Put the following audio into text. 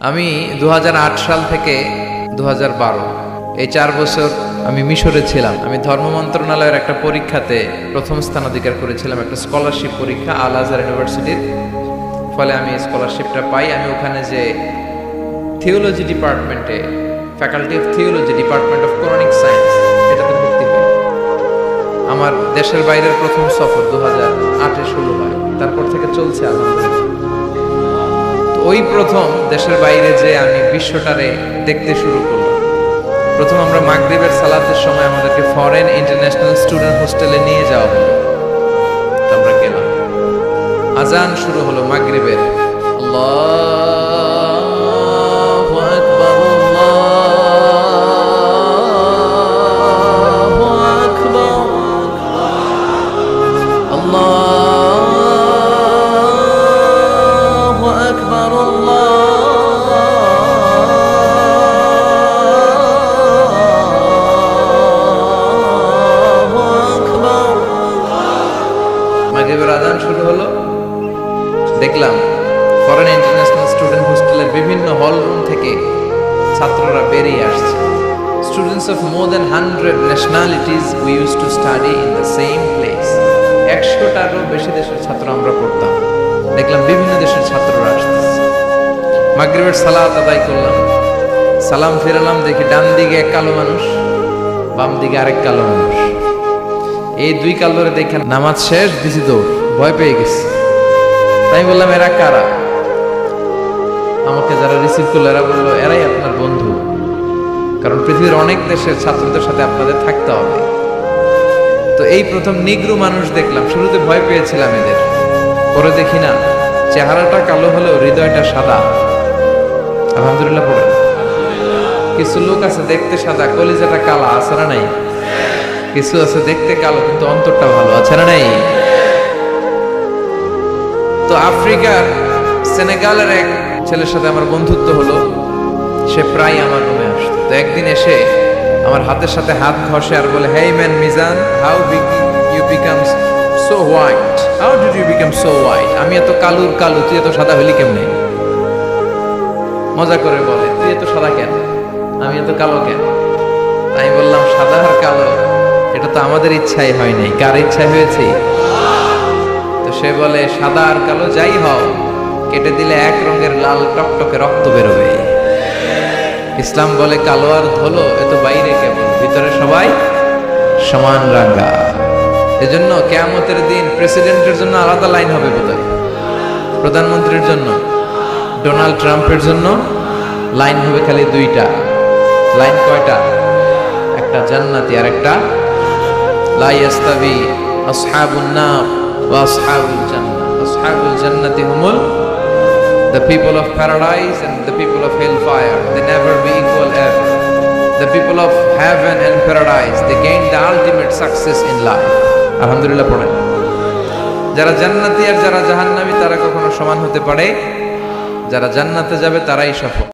আমি 2008 সাল থেকে 2012 এই 4 বছর আমি মিশরে ছিলাম। আমি ধর্ম মন্ত্রণালয়ের একটা পরীক্ষাতে প্রথম স্থান অধিকার করেছিলাম, একটা স্কলারশিপ পরীক্ষা আল আজহার ইউনিভার্সিটির। ফলে আমি স্কলারশিপটা পাই। আমি ওখানে যে থিওলজি ডিপার্টমেন্টে, faculty of theology, department of Quranic science, এটাতে ভর্তি হই। আমার দেশের বাইরের প্রথম সফর 2008-এ শুরু হয়, তারপর থেকে চলছে আলহামদুলিল্লাহ। ওই প্রথম দেশের বাইরে যে আমি বিশ্বটারে দেখতে শুরু করলাম। প্রথম আমরা মাগরিবের সালাতের সময় আমাদেরকে ফরেন ইন্টারন্যাশনাল স্টুডেন্ট হোস্টেলে নিয়ে যাওয়া হলো। আমরা গেলাম, আজান শুরু হলো মাগরিবের। আল্লাহু আকবার, আল্লাহু আকবার, আল্লাহু আকবার, মাগরিবের আজান শুরু হলো। দেখলাম ফরেন ইন্টারন্যাশনাল স্টুডেন্ট হোস্টেলের বিভিন্ন হল রুম থেকে ছাত্ররা বেরিয়ে আসছে। Students of more than 100 nationalities we use to study in the same place. 100টারও বেশি দেশের ছাত্র আমরা পড়তাম। দেখলাম বিভিন্ন দেশের ছাত্ররা আসতেছে। মাগরিবের সালাত আদায় করলাম, সালাম ফিরালাম, দেখি ডান দিকে এক কালো মানুষ, বাম দিকে আরেক কালো মানুষ। এই দুই কালোরে দেখে নামাজ শেষ, দিছি দৌড়, ভয় পেয়ে গেছি। তাই বললাম, এরা কারা? আমাকে যারা রিসিভ করলো এরা বললো, এরাই আপনার বন্ধু, কারণ পৃথিবীর অনেক দেশের ছাত্রদের সাথে আপনাদের থাকতে হবে। তো এই প্রথম নিগ্রো মানুষ দেখলাম। শুরুতে ভয় পেয়েছিলাম এদের, পরে দেখি না, চেহারাটা কালো হলেও হৃদয়টা সাদা। আলহামদুলিল্লাহ পড়ে। কিছু লোক আছে দেখতে সাদা, কলিজাটা কালা, আছে না নাই? কিছু আছে দেখতে কালো কিন্তু অন্তরটা ভালো, আছে না নাই? তো আফ্রিকার সেনেগালের এক ছেলের সাথে আমার বন্ধুত্ব হলো। সে প্রায় আমার রুমে আসতো। তো একদিন এসে আমার হাতের সাথে হাত ঘষে আর বলে, hey man Mizan, how you become so white, how did you become so white? আমি এত কালুর কালো, তুই এত সাদা হলি কেমনে? মজা করে বলে, তুই এত সাদা কেন, আমি এত কালো কেন? আমি বললাম, সাদা আর কালো এটা তো আমাদের ইচ্ছাই হয় নাই, কার ইচ্ছাই হয়েছে? তো সে বলে, সাদা আর কালো যাই হও, কেটে দিলে এক রঙের লাল টকটকে রক্ত বেরোবে। ইসলাম বলে, কালো আর ধুলো এ তো বাইরে, কেবল ভিতরে সবাই সমান রাঙ্গা। এজন্য কিয়ামতের দিন প্রেসিডেন্টের জন্য আলাদা লাইন হবে বোধহয়, প্রধানমন্ত্রীর জন্য, ডোনাল্ড ট্রাম্পের জন্য লাইন হবে খালি 2টা। লাইন কয়টা? একটা জান্নাতি আর একটা লা ইয়াস্তাবি আসহাবুন নার ওয়া আসহাবুল জান্নাহ। আসহাবুল জান্নাতি হুমুল the people of paradise, and the people of hellfire, they never be equal ever. The people of heaven and paradise, they gain the ultimate success in life. আলহামদুলিল্লাহ পড়েন। যারা জান্নাতি আর যারা জাহান্নামী তারা কখনো সমান হতে পারে? যারা জান্নাতে যাবে তারাই সফল।